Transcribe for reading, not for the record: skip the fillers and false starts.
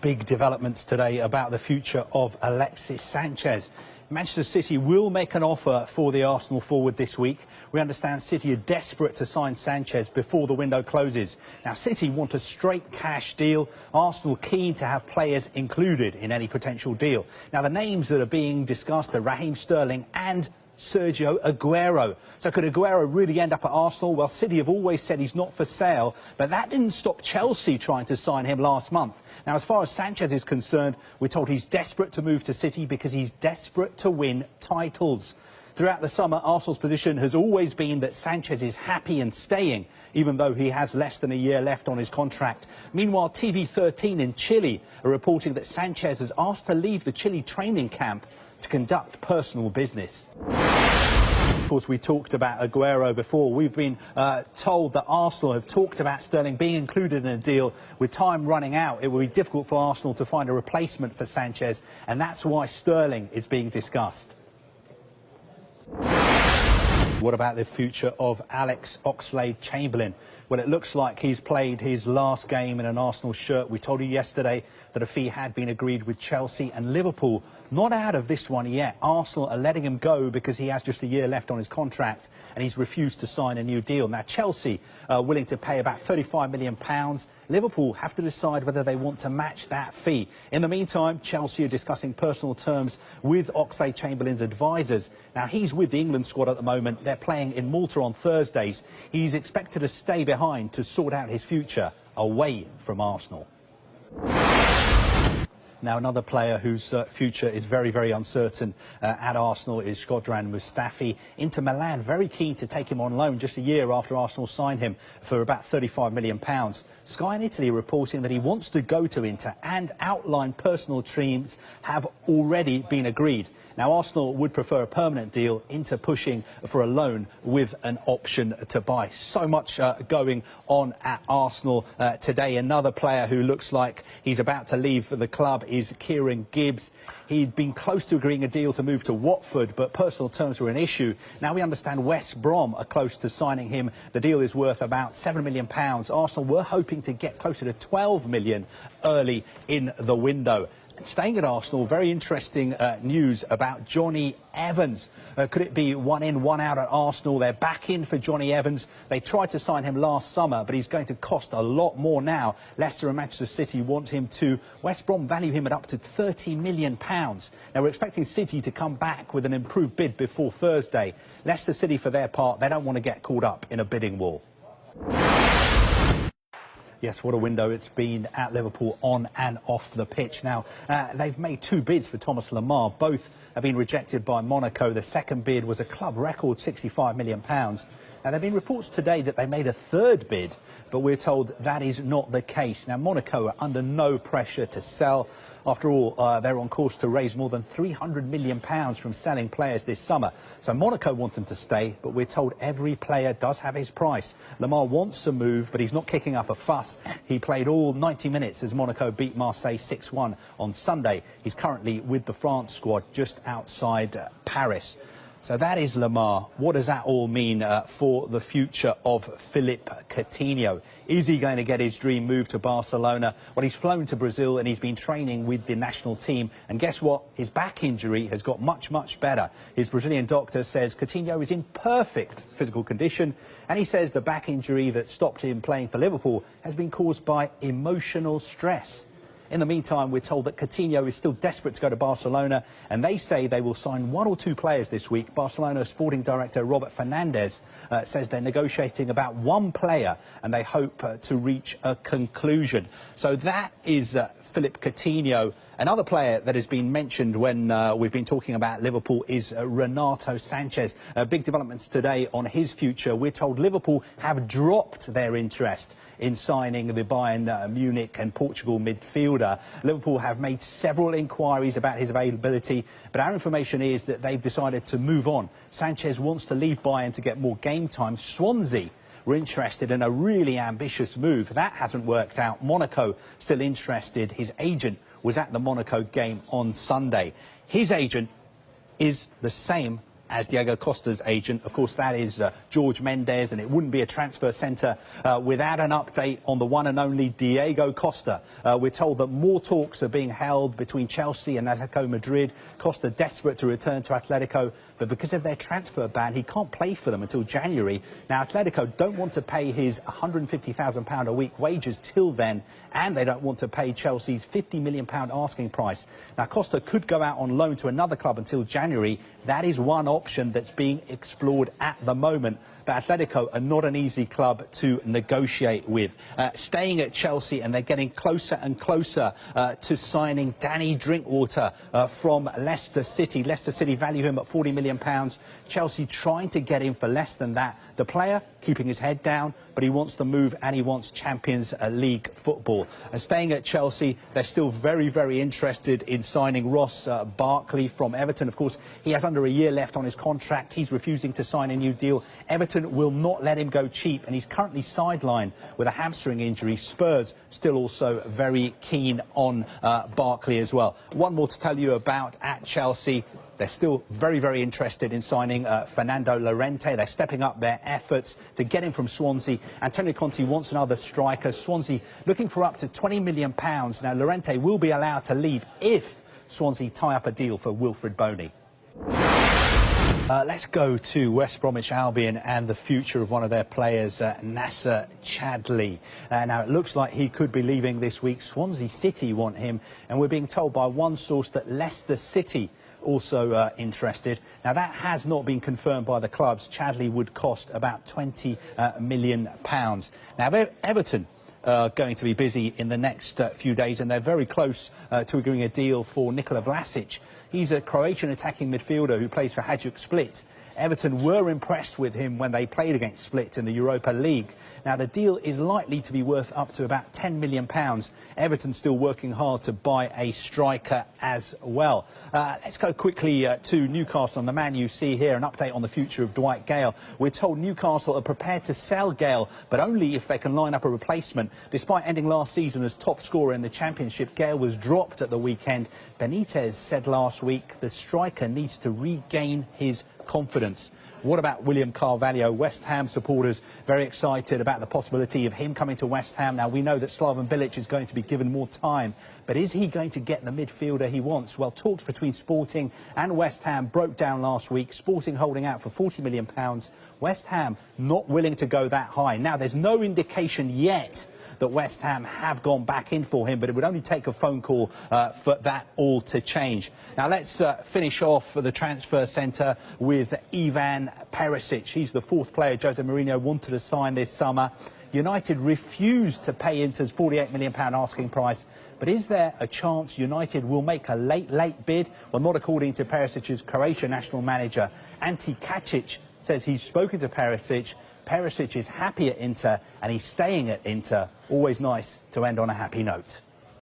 Big developments today about the future of Alexis Sanchez. Manchester City will make an offer for the Arsenal forward this week. We understand City are desperate to sign Sanchez before the window closes. Now, City want a straight cash deal. Arsenal keen to have players included in any potential deal. Now, the names that are being discussed are Raheem Sterling and Sergio Aguero. So could Aguero really end up at Arsenal? Well, City have always said he's not for sale, but that didn't stop Chelsea trying to sign him last month. Now, as far as Sanchez is concerned, we're told he's desperate to move to City because he's desperate to win titles. Throughout the summer, Arsenal's position has always been that Sanchez is happy and staying, even though he has less than a year left on his contract. Meanwhile, TV13 in Chile are reporting that Sanchez has asked to leave the Chile training camp to conduct personal business. Of course, we talked about Aguero before. We've been told that Arsenal have talked about Sterling being included in a deal. With time running out, it will be difficult for Arsenal to find a replacement for Sanchez, and that's why Sterling is being discussed. What about the future of Alex Oxlade-Chamberlain? Well, it looks like he's played his last game in an Arsenal shirt. We told you yesterday that a fee had been agreed with Chelsea and Liverpool. Not out of this one yet. Arsenal are letting him go because he has just a year left on his contract and he's refused to sign a new deal. Now, Chelsea are willing to pay about £35 million. Liverpool have to decide whether they want to match that fee. In the meantime, Chelsea are discussing personal terms with Oxlade-Chamberlain's advisors. Now, he's with the England squad at the moment. They're playing in Malta on Thursdays. He's expected to stay behind to sort out his future away from Arsenal. Now, another player whose future is very, very uncertain at Arsenal is Shkodran Mustafi. Inter Milan very keen to take him on loan just a year after Arsenal signed him for about £35 million. Sky in Italy reporting that he wants to go to Inter and outline personal terms have already been agreed. Now, Arsenal would prefer a permanent deal, Inter pushing for a loan with an option to buy. So much going on at Arsenal today. Another player who looks like he's about to leave for the club is Kieran Gibbs. He'd been close to agreeing a deal to move to Watford, but personal terms were an issue. Now we understand West Brom are close to signing him. The deal is worth about £7 million. Arsenal were hoping to get closer to £12 million early in the window. Staying at Arsenal, very interesting news about Jonny Evans. Could it be one in, one out at Arsenal? They're back in for Jonny Evans. They tried to sign him last summer, but he's going to cost a lot more now. Leicester and Manchester City want him to. West Brom value him at up to £30 million. Now, we're expecting City to come back with an improved bid before Thursday. Leicester City, for their part, they don't want to get caught up in a bidding war. Yes, what a window it's been at Liverpool on and off the pitch. Now, they've made two bids for Thomas Lemar. Both have been rejected by Monaco. The second bid was a club record £65 million. Now, there have been reports today that they made a third bid, but we're told that is not the case. Now, Monaco are under no pressure to sell. After all, they're on course to raise more than £300 million from selling players this summer. So Monaco want them to stay, but we're told every player does have his price. Lemar wants to move, but he's not kicking up a fuss. He played all 90 minutes as Monaco beat Marseille 6-1 on Sunday. He's currently with the France squad just outside Paris. So that is Lemar. What does that all mean for the future of Philippe Coutinho? Is he going to get his dream move to Barcelona? Well, he's flown to Brazil and he's been training with the national team. And guess what? His back injury has got much, much better. His Brazilian doctor says Coutinho is in perfect physical condition. And he says the back injury that stopped him playing for Liverpool has been caused by emotional stress. In the meantime, we're told that Coutinho is still desperate to go to Barcelona, and they say they will sign one or two players this week. Barcelona sporting director Robert Fernandez says they're negotiating about one player, and they hope to reach a conclusion. So that is Philippe Coutinho. Another player that has been mentioned when we've been talking about Liverpool is Renato Sanchez. Big developments today on his future. We're told Liverpool have dropped their interest in signing the Bayern Munich and Portugal midfielder. Liverpool have made several inquiries about his availability, but our information is that they've decided to move on. Sanchez wants to leave Bayern to get more game time. Swansea were interested in a really ambitious move. That hasn't worked out. Monaco still interested. His agent was at the Monaco game on Sunday. His agent is the same as Diego Costa's agent. Of course, that is George Mendes, and it wouldn't be a transfer centre without an update on the one and only Diego Costa. We're told that more talks are being held between Chelsea and Atletico Madrid. Costa desperate to return to Atletico, but because of their transfer ban, he can't play for them until January. Now, Atletico don't want to pay his £150,000 a week wages till then, and they don't want to pay Chelsea's £50 million asking price. Now, Costa could go out on loan to another club until January. That is one option that's being explored at the moment. But Atletico are not an easy club to negotiate with. Staying at Chelsea, and they're getting closer and closer to signing Danny Drinkwater from Leicester City. Leicester City value him at £40 million. Chelsea trying to get him for less than that. The player keeping his head down, but he wants to move and he wants Champions League football. Staying at Chelsea, they're still very, very interested in signing Ross Barkley from Everton. Of course, he has under a year left on his contract. He's refusing to sign a new deal. Everton will not let him go cheap, and he's currently sidelined with a hamstring injury. Spurs still also very keen on Barkley as well. One more to tell you about at Chelsea. They're still very, very interested in signing Fernando Llorente. They're stepping up their efforts to get him from Swansea. Antonio Conte wants another striker. Swansea looking for up to £20 million. Now, Llorente will be allowed to leave if Swansea tie up a deal for Wilfred Boney. Let's go to West Bromwich Albion and the future of one of their players, Nacer Chadli. Now, it looks like he could be leaving this week. Swansea City want him, and we're being told by one source that Leicester City also interested. Now, that has not been confirmed by the clubs. Chadli would cost about £20 million. Now, Everton going to be busy in the next few days, and they're very close to agreeing a deal for Nikola Vlasic. He's a Croatian attacking midfielder who plays for Hajduk Split. Everton were impressed with him when they played against Split in the Europa League. Now, the deal is likely to be worth up to about £10 million. Everton's still working hard to buy a striker as well. Let's go quickly to Newcastle, and the man you see here, an update on the future of Dwight Gale. We're told Newcastle are prepared to sell Gale, but only if they can line up a replacement. Despite ending last season as top scorer in the Championship, Gale was dropped at the weekend. Benitez said last week the striker needs to regain his confidence. What about William Carvalho? West Ham supporters very excited about the possibility of him coming to West Ham. Now, we know that Slaven Bilic is going to be given more time, but is he going to get the midfielder he wants? Well, talks between Sporting and West Ham broke down last week. Sporting holding out for £40 million. West Ham not willing to go that high. Now, there's no indication yet that West Ham have gone back in for him, but it would only take a phone call for that all to change. Now, let's finish off the transfer centre with Ivan Perisic. He's the fourth player Jose Mourinho wanted to sign this summer. United refused to pay Inter's £48 million asking price. But is there a chance United will make a late bid? Well, not according to Perisic's Croatia national manager. Ante Kacic says he's spoken to Perisic. Perisic is happy at Inter, and he's staying at Inter. Always nice to end on a happy note.